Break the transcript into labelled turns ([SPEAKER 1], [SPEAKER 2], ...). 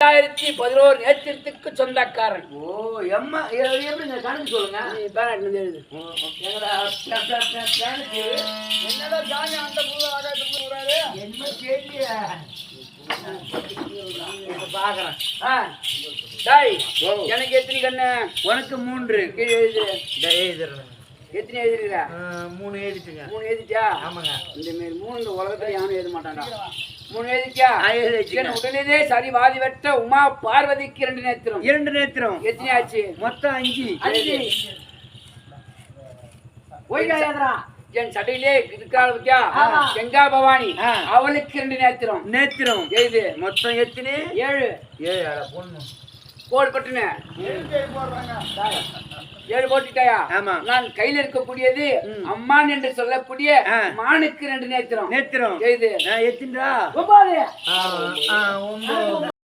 [SPEAKER 1] 2011 நேத்திரத்துக்கு சொந்தக்காரன்.
[SPEAKER 2] ஓ எம்மா எப்படிங்க கணக்கு சொல்லுங்க.
[SPEAKER 1] நீ பேரட் எழுது.
[SPEAKER 3] என்னடா ஜானி அந்த புது ஆகாயத்துக்கு வராரு?
[SPEAKER 2] என்ன கேள்விய
[SPEAKER 1] பாக்குறேன். டாய் எனக்கு எத்தனை கண்ணு?
[SPEAKER 2] உனக்கு 3
[SPEAKER 1] கீழே எழுது.
[SPEAKER 2] எழுதுறேன்.
[SPEAKER 1] எத்தனை எழுதிருக்க?
[SPEAKER 2] 3 எழுதிட்டுங்க.
[SPEAKER 1] 3 எழுதிட்டியா?
[SPEAKER 2] ஆமாங்க.
[SPEAKER 1] இந்த மாரி 3 இந்த உலகத்துல யாரும் எழுத மாட்டான்டா. 3 எழுதிட்டியா?
[SPEAKER 2] எழுதிட்டேன்.
[SPEAKER 1] உடனே சரி வாதி வெட்ட உமா பார்வதிக்கு 2 நேத்திரம்.
[SPEAKER 2] 2 நேத்திரம்.
[SPEAKER 1] எத்தனை ஆச்சு?
[SPEAKER 2] மொத்தம் 5.
[SPEAKER 1] 5.
[SPEAKER 2] ஒய்யாதரா
[SPEAKER 1] என் சட்டையிலே இருக்கிறாள் பத்தியா? கங்கா பவானி. அவளுக்கு 2 நேத்திரம்.
[SPEAKER 2] நேத்திரம்
[SPEAKER 1] எழுது.
[SPEAKER 2] மொத்தம் எத்தனை?
[SPEAKER 1] 7.
[SPEAKER 2] 7 அட பொண்ணு.
[SPEAKER 1] கோடு பட்டுன
[SPEAKER 3] போடுறாங்க
[SPEAKER 1] 7 போட்டுட்டாயா?
[SPEAKER 2] ஆமா.
[SPEAKER 1] நான் கையில இருக்கக்கூடியது அம்மான் என்று சொல்லக்கூடிய மானுக்கு 2 நேத்திரம்.
[SPEAKER 2] நேத்திரம்
[SPEAKER 1] எழுது.
[SPEAKER 2] எத்தனைடா?
[SPEAKER 1] 9.
[SPEAKER 2] 9